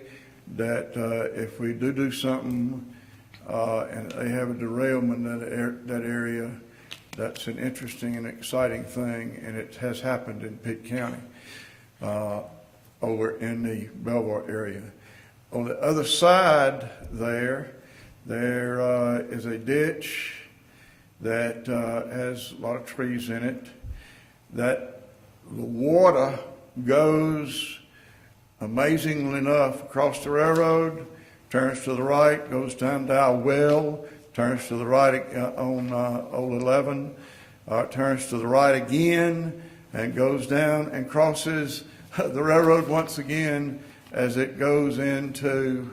that if we do something and they have a derailment in that area, that's an interesting and exciting thing, and it has happened in Pitt County over in the Belvoir area. On the other side there is a ditch that has a lot of trees in it, that the water goes, amazingly enough, across the railroad, turns to the right, goes down to our well, turns to the right on Old 11, turns to the right again, and goes down and crosses the railroad once again as it goes into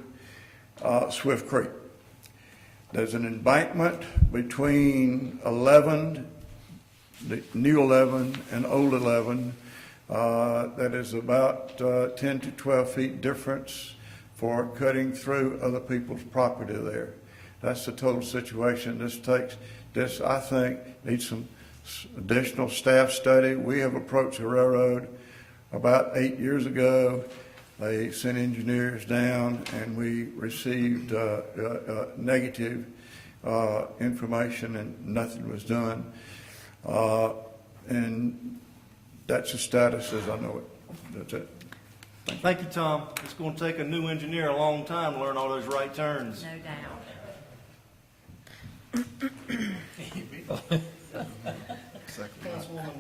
Swift Creek. There's an embankment between 11, the new 11 and old 11, that is about 10 to 12 feet difference for cutting through other people's property there. That's the total situation. This, I think, needs some additional staff study. We have approached the railroad about 8 years ago. They sent engineers down, and we received negative information, and nothing was done. And that's the status as I know it. That's it. Thank you, Tom. It's going to take a new engineer a long time to learn all those right turns. No doubt. Councilwoman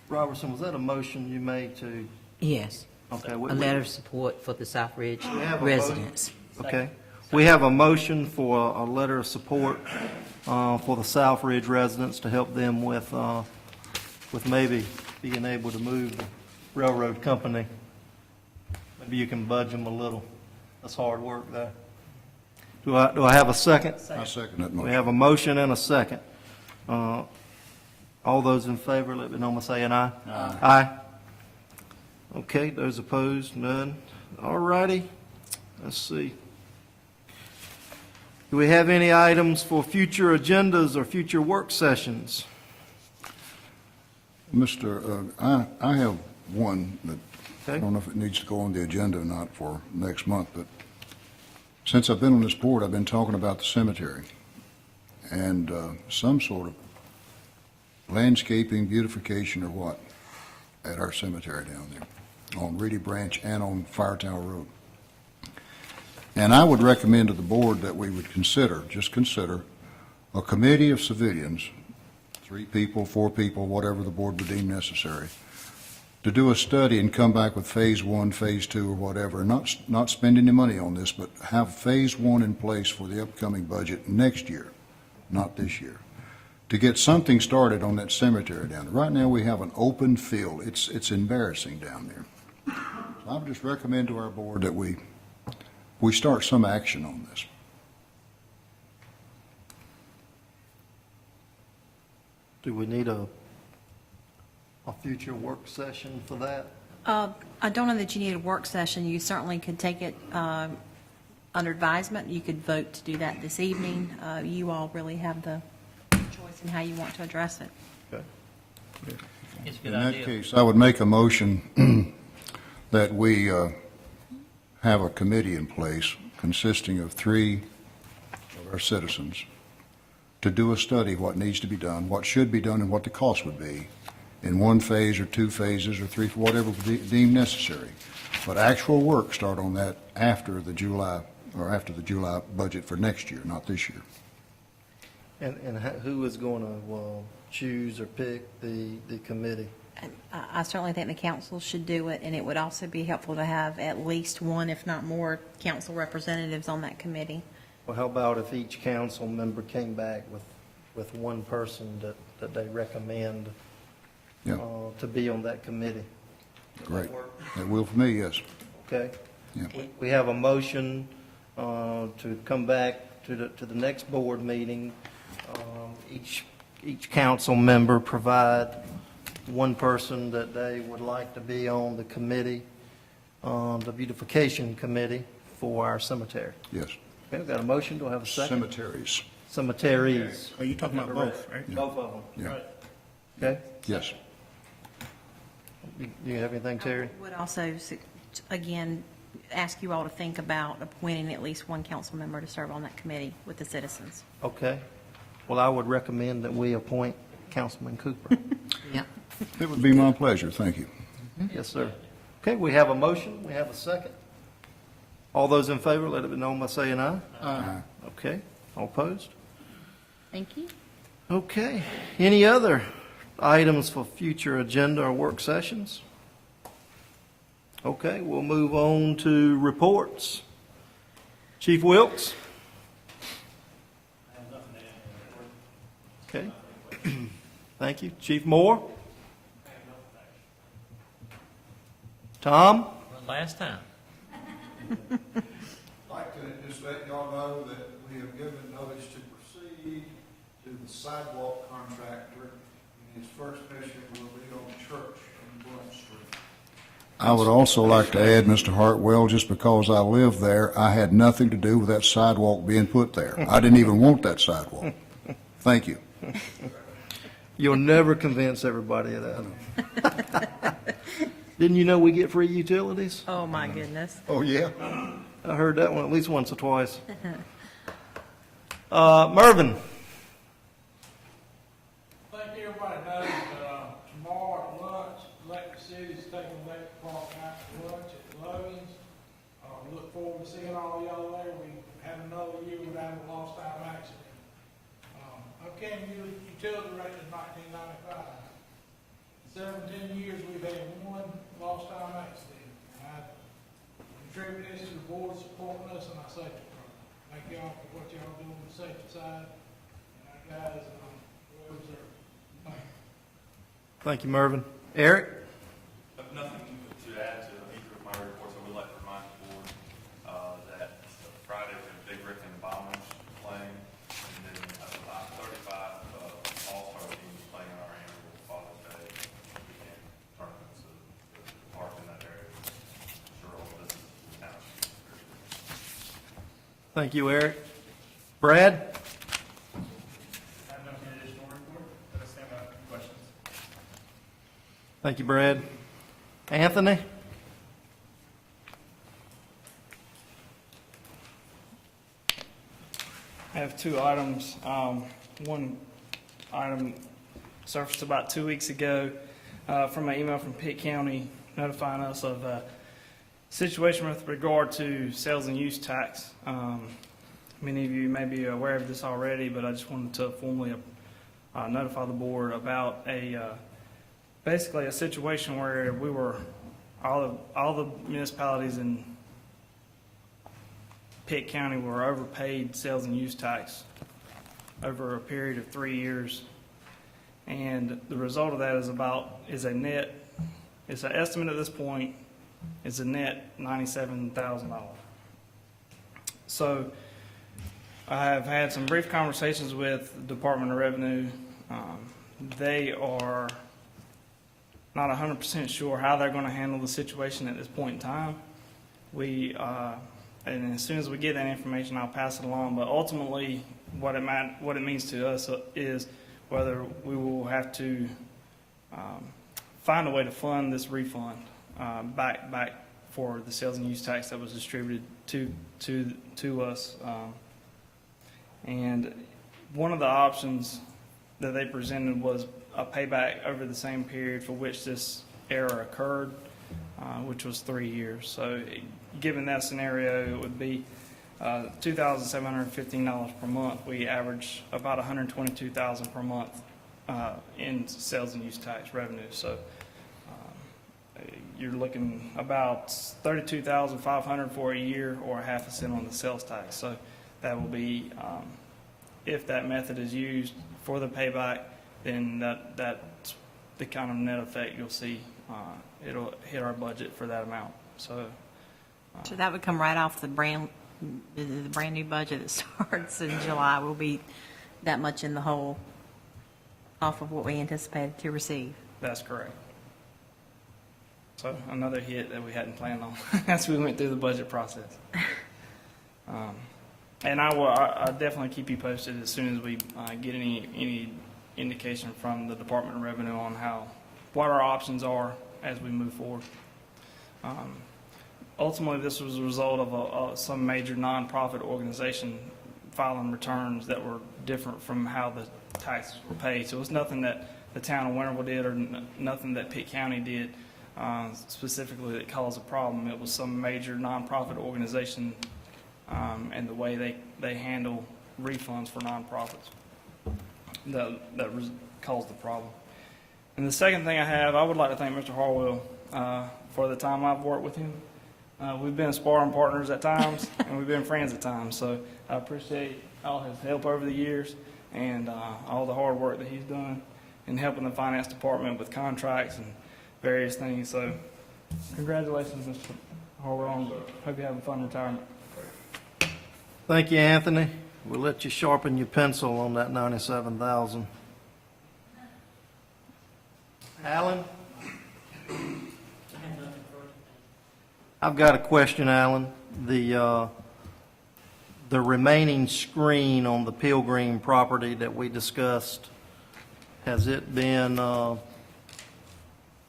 Robertson, was that a motion you made to? Yes. Okay. A letter of support for the Southridge have a residents. Okay. We have a motion for a letter of support for the Southridge residents to help them with maybe being able to move the railroad company. Maybe you can budge them a little. That's hard work there. Do I have a second? I second that We motion. have a motion and a second. All those in favor, let me know by saying aye. Aye. Okay, those opposed, none. All righty. Let's see. Do we have any items for future agendas or future work sessions? I have one that, I Okay. don't know if it needs to go on the agenda or not for next month, but since I've been on this board, I've been talking about the cemetery and some sort of landscaping, beautification or what at our cemetery down there on Reedy Branch and on Fire Tower Road. And I would recommend to the board that we would just consider a committee of civilians, 3 people, 4 people, whatever the board would deem necessary, to do a study and come back with phase 1, phase 2, or whatever, not spend any money on this, but have phase 1 in place for the upcoming budget next year, not this year, to get something started on that cemetery down there. Right now, we have an open field. It's embarrassing down there. So I would just recommend to our board that we start some action on this. Do we need a future work session for that? I don't know that you need a work session. You certainly could take it under advisement. You could vote to do that this evening. You all really have the choice in how you want to address it. Okay. It's a good In that idea. case, I would make a motion that we have a committee in place consisting of 3 of our citizens to do a study, what needs to be done, what should be done, and what the cost would be in 1 phase or 2 phases or 3, whatever deemed necessary. But actual work start on that after the July budget for next year, not this year. And who is going to choose or pick the committee? And I certainly think the council should do it, and it would also be helpful to have at least 1, if not more, council representatives on that committee. Well, how about if each council member came back with 1 person that they recommend Yeah. to be on that committee? Great. That will for me, yes. Okay? Yeah. We have a motion to come back to the next board meeting. Each council member provide 1 person that they would like to be on the committee, the beautification committee for our cemetery. Yes. Okay, we've got a motion. Do I have a second? Cemeteries. Cemeteries. Are you talking about both, right? Both of them. Yeah. Okay? Yes. Do you have anything, Terry? I would also, again, ask you all to think about appointing at least 1 council member to serve on that committee with the citizens. Okay. Well, I would recommend that we appoint Councilman Cooper. Yeah. It would be my pleasure. Thank you. Yes, sir. Okay, we have a motion. We have a second. All those in favor, let it be known by saying aye. Aye. Okay. All opposed? Thank you. Okay. Any other items for future agenda or work sessions? Okay, we'll move on to reports. Chief Wilkes? Okay. Thank you. Chief Moore? Tom? Well, last time. I'd like to just let y'all know that we have given notice to proceed to the sidewalk contractor, and his first mission will be on Church and Blunt Street. I would also like to add, Mr. Hartwell, just because I live there, I had nothing to do with that sidewalk being put there. I didn't even want that sidewalk. Thank you. You'll never convince everybody of that. Didn't you know we get free utilities? Oh, my goodness. Oh, yeah? I heard that one at least once or twice. Mervin? I think everybody knows that tomorrow at lunch, Electric City's taking Electric Park out to lunch at Logan's. Look forward to seeing all y'all there. We had another year without a lost time accident. I became utility rate in 1995. 17 years we've had 1 lost time accident. I contribute this to the board supporting us and our safety program. Thank y'all for what y'all doing on the safety side. And our guys, well observed. Thank you. Thank you, Mervin. Eric? Nothing to add to either of my reports. I would like to remind the board that Friday we have Big Rick and the Bombers playing, and then about 35 all Thank you, Eric. Brad? I have nothing additional to report, but I stand by for questions. Thank you, Brad. Anthony? I have two items. One item surfaced about 2 weeks ago from an email from Pitt County notifying us of a situation with regard to sales and use tax. Many of you may be aware of this already, but I just wanted to formally notify the board about basically a situation where we were, all the municipalities in Pitt County were overpaid sales and use tax over a period of 3 years. And the result of that is an estimate at this point, is a net $97,000. So I have had some brief conversations with the Department of Revenue. They are not 100% sure how they're going to handle the situation at this point in time. And as soon as we get that information, I'll pass it along. But ultimately, what it means to us is whether we will have to find a way to fund this refund back for the sales and use tax that was distributed to us. And one of the options that they presented was a payback over the same period for which this error occurred, which was 3 years. So given that scenario, it would be $2,715 per month. We average about $122,000 per month in sales and use tax revenue. So you're looking about $32,500 for a year, or a half a cent on the sales tax. So that will be, if that method is used for the payback, then that's the kind of net effect you'll see. It'll hit our budget for that amount. So that would come right off the brand new budget that starts in July. Will be that much in the hole off of what we anticipated to receive. That's correct. So another hit that we hadn't planned on as we went through the budget process. And I'll definitely keep you posted as soon as we get any indication from the Department of Revenue on what our options are as we move forward. Ultimately, this was a result of some major nonprofit organization filing returns that were different from how the taxes were paid. So it was nothing that the town of Winterville did, or nothing that Pitt County did specifically that caused a problem. It was some major nonprofit organization and the way they handle refunds for nonprofits that caused the problem. And the second thing I would like to thank Mr. Harwell for the time I've worked with him. We've been sparring partners at times, and we've been friends at times. So I appreciate all his help over the years and all the hard work that he's done in helping the finance department with contracts and various things. So congratulations, Mr. Harwell. Hope you have a fun retirement. Thank you, Anthony. We'll let you sharpen your pencil on that 97,000. Alan? I've got a question, Alan. The remaining screen on the Pilgrim property that we discussed, has it been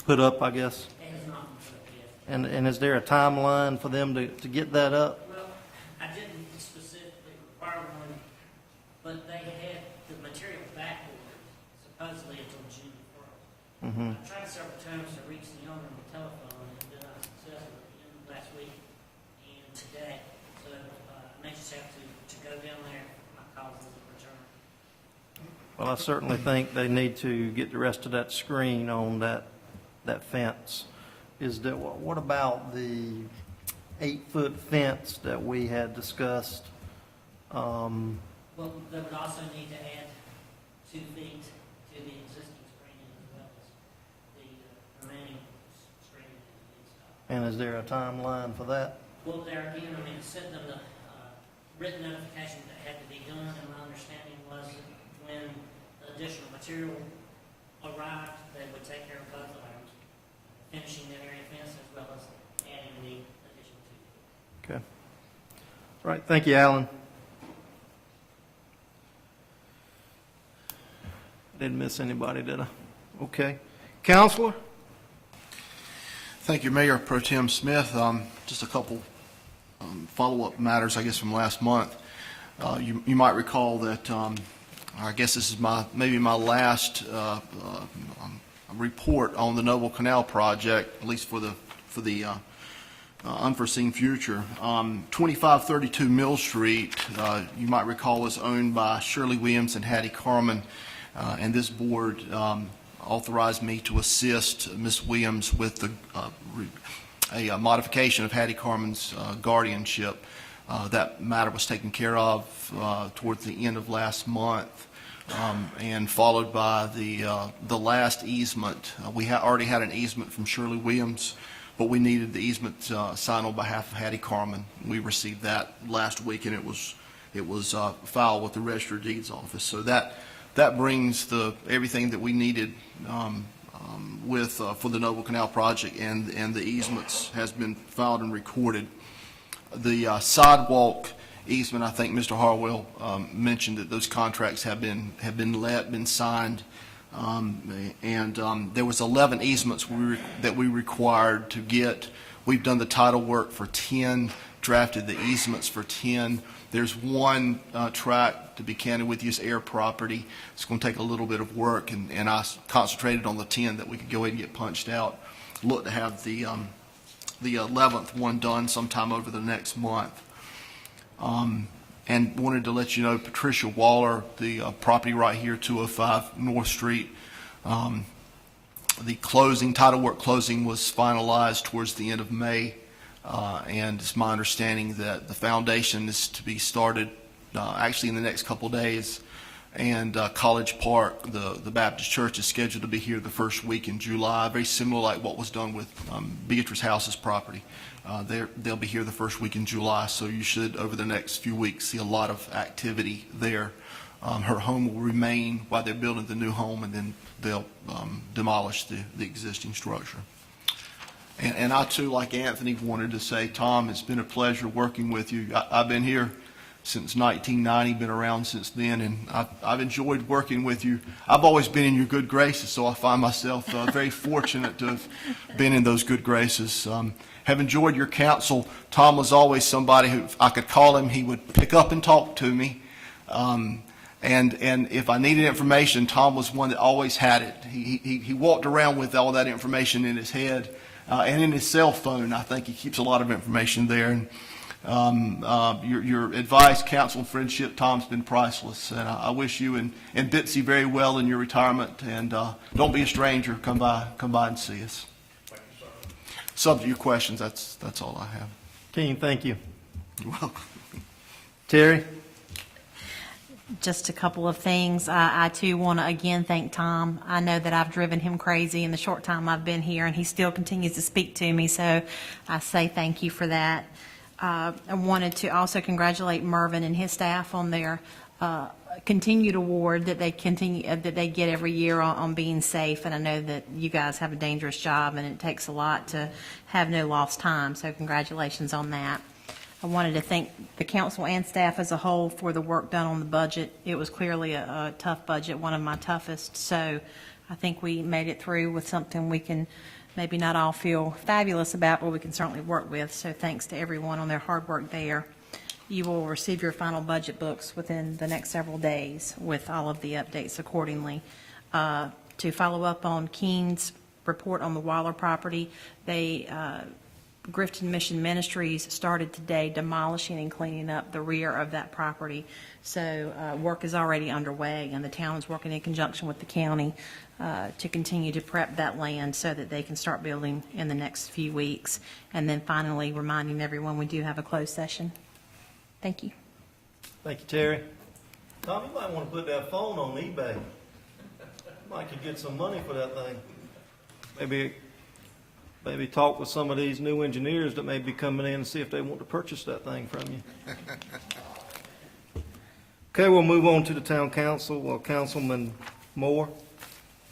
put up, I guess? It has not been put up yet. And is there a timeline for them to get that up? Well, I didn't specifically require one, but they had the material backordered supposedly until June 1st. Mm-hmm. I tried several times to reach the owner on the telephone and been unsuccessful at the end of last week and today. So I may just have to go down there. My call will return. Well, I certainly think they need to get the rest of that screen on that fence. What about the 8-foot fence that we had discussed? Well, they would also need to add 2 feet to the existing screening as well as the remaining screening that is installed. And is there a timeline for that? Well, there again, I mean, it said them the written notification that had to be done, and my understanding was that when the additional material arrived, they would take care of both items, finishing the area fence as well as adding the additional 2 feet. Okay. All right, thank you, Alan. Didn't miss anybody, did I? Okay. Counselor? Thank you, Mayor Pro Tem Smith. Just a couple follow-up matters, I guess, from last month. You might recall that I guess this is maybe my last report on the Noble Canal project, at least for the unforeseen future. 2532 Mill Street, you might recall, was owned by Shirley Williams and Hattie Carmen, and this board authorized me to assist Ms. Williams with a modification of Hattie Carmen's guardianship. That matter was taken care of towards the end of last month, and followed by the last easement. We already had an easement from Shirley Williams, but we needed the easement signed on behalf of Hattie Carmen. We received that last week, and it was filed with the Register of Deeds office. So that brings everything that we needed for the Noble Canal project, and the easements has been filed and recorded. The sidewalk easement, I think Mr. Harwell mentioned that those contracts have been signed, and there was 11 easements that we required to get. We've done the title work for 10, drafted the easements for 10. There's one tract, to be candid with you, is air property. It's going to take a little bit of work, and I concentrated on the 10 that we could go ahead and get punched out. Look to have the 11th one done sometime over the next month. And wanted to let you know, Patricia Waller, the property right here, 205 North Street, the title work closing was finalized towards the end of May. And it's my understanding that the foundation is to be started actually in the next couple of days. And College Park, the Baptist Church, is scheduled to be here the first week in July, very similar like what was done with Beatrice House's property. They'll be here the first week in July, so you should, over the next few weeks, see a lot of activity there. Her home will remain while they're building the new home, and then they'll demolish the existing structure. And I, too, like Anthony, wanted to say, Tom, it's been a pleasure working with you. I've been here since 1990, been around since then, and I've enjoyed working with you. I've always been in your good graces, so I find myself very fortunate to have been in those good graces. Have enjoyed your counsel. Tom was always somebody who I could call him. He would pick up and talk to me. And if I needed information, Tom was one that always had it. He walked around with all that information in his head. And in his cell phone, I think he keeps a lot of information there. And your advice, counsel, and friendship, Tom's been priceless. And I wish you and Bitsy very well in your retirement. And don't be a stranger. Come by and see us. Thank you, sir. Subject to your questions, that's all I have. Team, thank you. You're welcome. Terry? Just a couple of things. I too want to again thank Tom. I know that I've driven him crazy in the short time I've been here, and he still continues to speak to me, so I say thank you for that. I wanted to also congratulate Mervyn and his staff on their continued award that they get every year on being safe, and I know that you guys have a dangerous job, and it takes a lot to have no lost time, so congratulations on that. I wanted to thank the council and staff as a whole for the work done on the budget. It was clearly a tough budget, one of my toughest, so I think we made it through with something we can maybe not all feel fabulous about, but we can certainly work with, so thanks to everyone on their hard work there. You will receive your final budget books within the next several days with all of the updates accordingly. To follow up on Keene's report on the Waller property, Grifton Mission Ministries started today demolishing and cleaning up the rear of that property. So work is already underway, and the town is working in conjunction with the county to continue to prep that land so that they can start building in the next few weeks. And then finally, reminding everyone we do have a closed session. Thank you. Thank you, Terry. Tom, you might want to put that phone on eBay. Might could get some money for that thing. Maybe talk with some of these new engineers that may be coming in and see if they want to purchase that thing from you. Okay, we'll move on to the town council. Councilman Moore.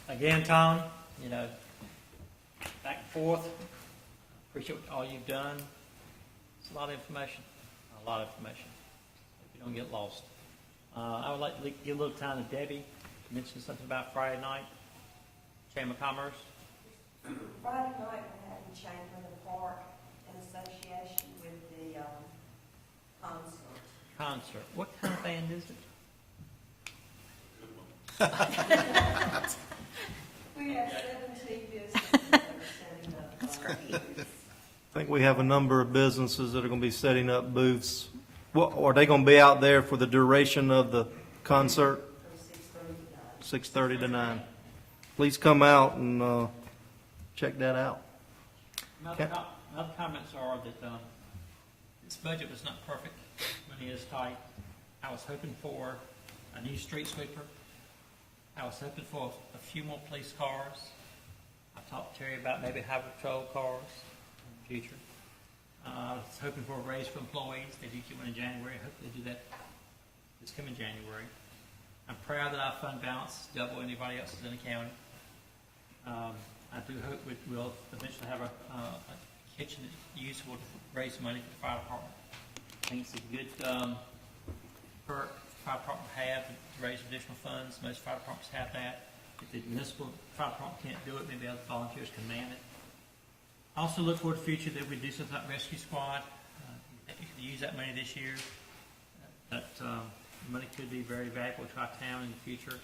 Again, Tom, back and forth. Appreciate all you've done. It's a lot of information. a lot of information. If you don't get lost. I would like to give a little time to Debbie to mention something about Friday night, Chamber of Commerce. Friday night, we're having Chamber in the Park in association with the Concert. What kind of band is it? We have 17 businesses that are setting up. That's great. I think we have a number of businesses that are going to be setting up booths. What, are they going to be out there for the duration of the concert? 6:30 to 9. Please come out and check that out. Other comments are that this budget was not perfect. Money is tight. I was hoping for a new street sweeper. I was hoping for a few more police cars. I talked to Terry about maybe highway patrol cars in the future. I was hoping for a raise for employees. They do get one in January. I hope they do that this coming January. I'm proud that our fund balance is double anybody else's in the county. I do hope we'll eventually have a kitchen that's useful to raise money for the fire department. I think it's a good perk the fire department have to raise additional funds. Most fire departments have that. If the municipal fire department can't do it, maybe other volunteers can man it. I also look forward to the future that we do something like Rescue Squad. If you could use that money this year, that money could be very valuable to our town in the future.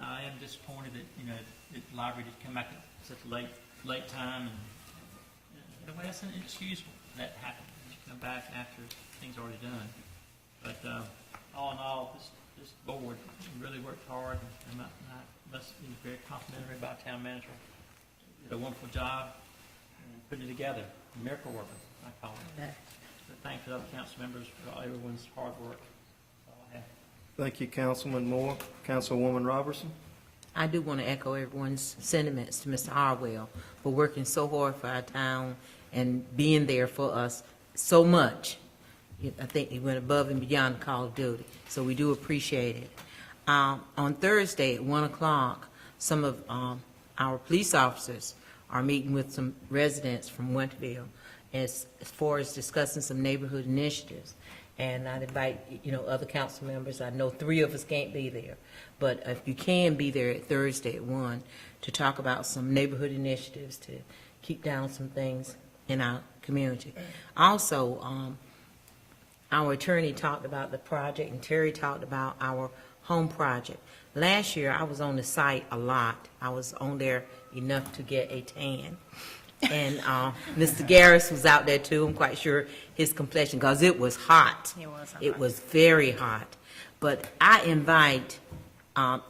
I am disappointed that the library did come back at such a late time, and in a way that's inexcusable that happened. Come back after things are already done. But all in all, this board really worked hard, and I must be very complimentary about town manager. Did a wonderful job and putting it together. Miracle worker, I call it. But thanks to the other council members for everyone's hard work. That's all I have. Thank you, Councilman Moore. Councilwoman Robertson. I do want to echo everyone's sentiments to Mr. Harwell for working so hard for our town and being there for us so much. I think he went above and beyond Call of Duty, so we do appreciate it. On Thursday at 1 o'clock, some of our police officers are meeting with some residents from Winterville as far as discussing some neighborhood initiatives. And I'd invite, other council members. I know 3 of us can't be there, but if you can be there at Thursday at 1 to talk about some neighborhood initiatives to keep down some things in our community. Also, our attorney talked about the project, and Terry talked about our home project. Last year, I was on the site a lot. I was on there enough to get a tan. And Mr. Garris was out there too. I'm quite sure his complexion, because it was hot. It was very hot. But I invite,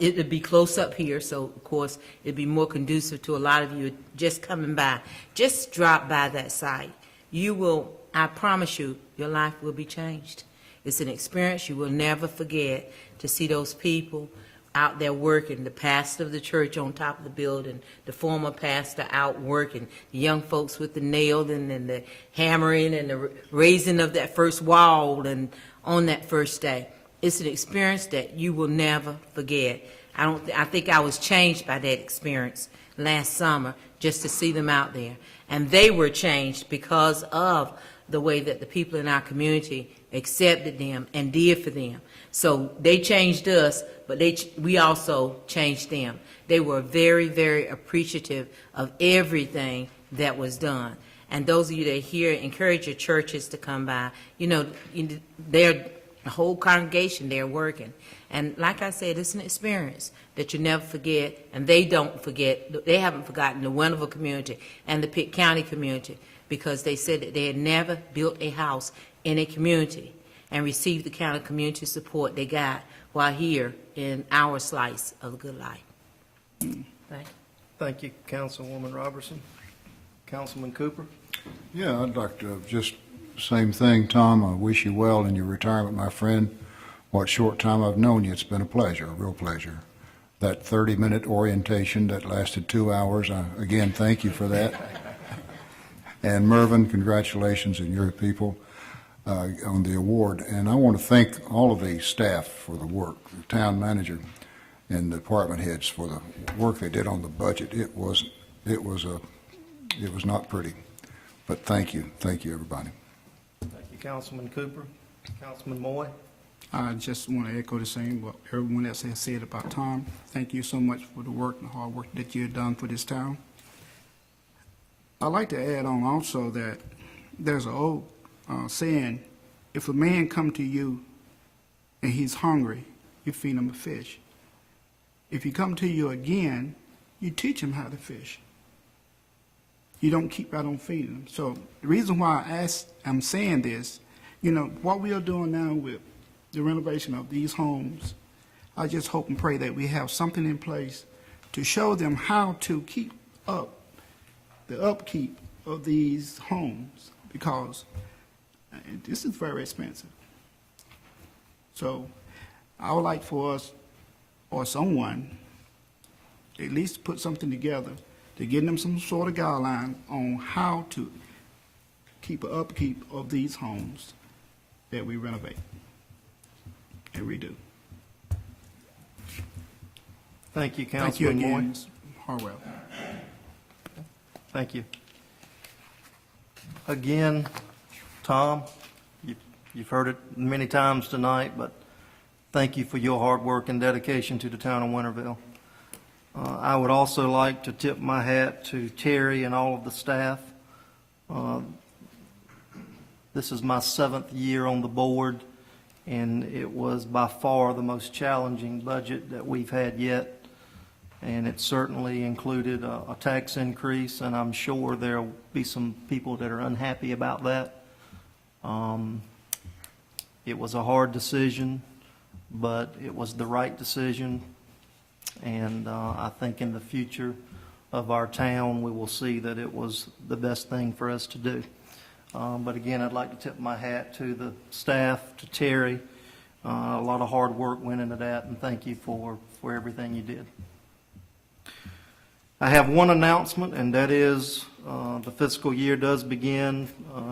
it to be close up here, so of course it'd be more conducive to a lot of you just coming by. Just drop by that site. You will, I promise you, your life will be changed. It's an experience you will never forget to see those people out there working, the pastor of the church on top of the building, the former pastor out working, the young folks with the nailing and the hammering and the raising of that first wall and on that first day. It's an experience that you will never forget. I think I was changed by that experience last summer just to see them out there. And they were changed because of the way that the people in our community accepted them and did for them. So they changed us, but we also changed them. They were very, very appreciative of everything that was done. And those of you that are here, encourage your churches to come by. They're a whole congregation there working. And like I said, it's an experience that you never forget, and they don't forget. They haven't forgotten the Winterville community and the Pitt County community, because they said that they had never built a house in a community and received the kind of community support they got while here in our slice of a good life. Thank you, Councilwoman Robertson. Councilman Cooper. Yeah, I'd like to just, same thing, Tom. I wish you well in your retirement, my friend. What short time I've known you, it's been a pleasure, a real pleasure. That 30-minute orientation that lasted 2 hours, again, thank you for that. And Mervyn, congratulations and your people on the award. And I want to thank all of the staff for the work, the town manager and the department heads for the work they did on the budget. It was not pretty, but thank you, everybody. Thank you, Councilman Cooper. Councilman Moy. I just want to echo the same what everyone else has said about Tom. Thank you so much for the work and hard work that you've done for this town. I'd like to add on also that there's an old saying, if a man come to you and he's hungry, you feed him a fish. If he come to you again, you teach him how to fish. You don't keep right on feeding him. So the reason why I'm saying this, you know, what we are doing now with the renovation of these homes, I just hope and pray that we have something in place to show them how to keep up the upkeep of these homes, because this is very expensive. So I would like for us or someone at least put something together to give them some sort of guideline on how to keep an upkeep of these homes that we renovate and redo. Thank you, Thank you Councilman Moy. again, Mr. Harwell. Thank you. Again, Tom, you've heard it many times tonight, but thank you for your hard work and dedication to the town of Winterville. I would also like to tip my hat to Terry and all of the staff. This is my 7th year on the board, and it was by far the most challenging budget that we've had yet. And it certainly included a tax increase, and I'm sure there'll be some people that are unhappy about that. It was a hard decision, but it was the right decision. And I think in the future of our town, we will see that it was the best thing for us to do. But again, I'd like to tip my hat to the staff, to Terry. A lot of hard work went into that, and thank you for everything you did. I have one announcement, and that is the fiscal year does begin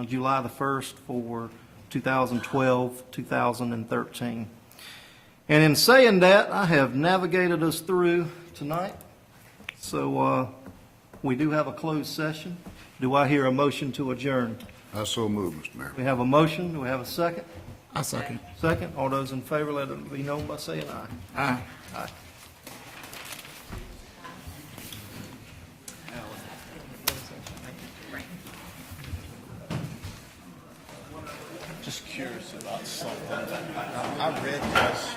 July the 1st for 2012-2013. And in saying that, I have navigated us through tonight. So we do have a closed session. Do I hear a motion to adjourn? I so move, Mr. Mayor. We have a motion. Do we have a second? I second. Second. All those in favor, let it be known by saying aye. Aye. Aye. Just curious about something. I read this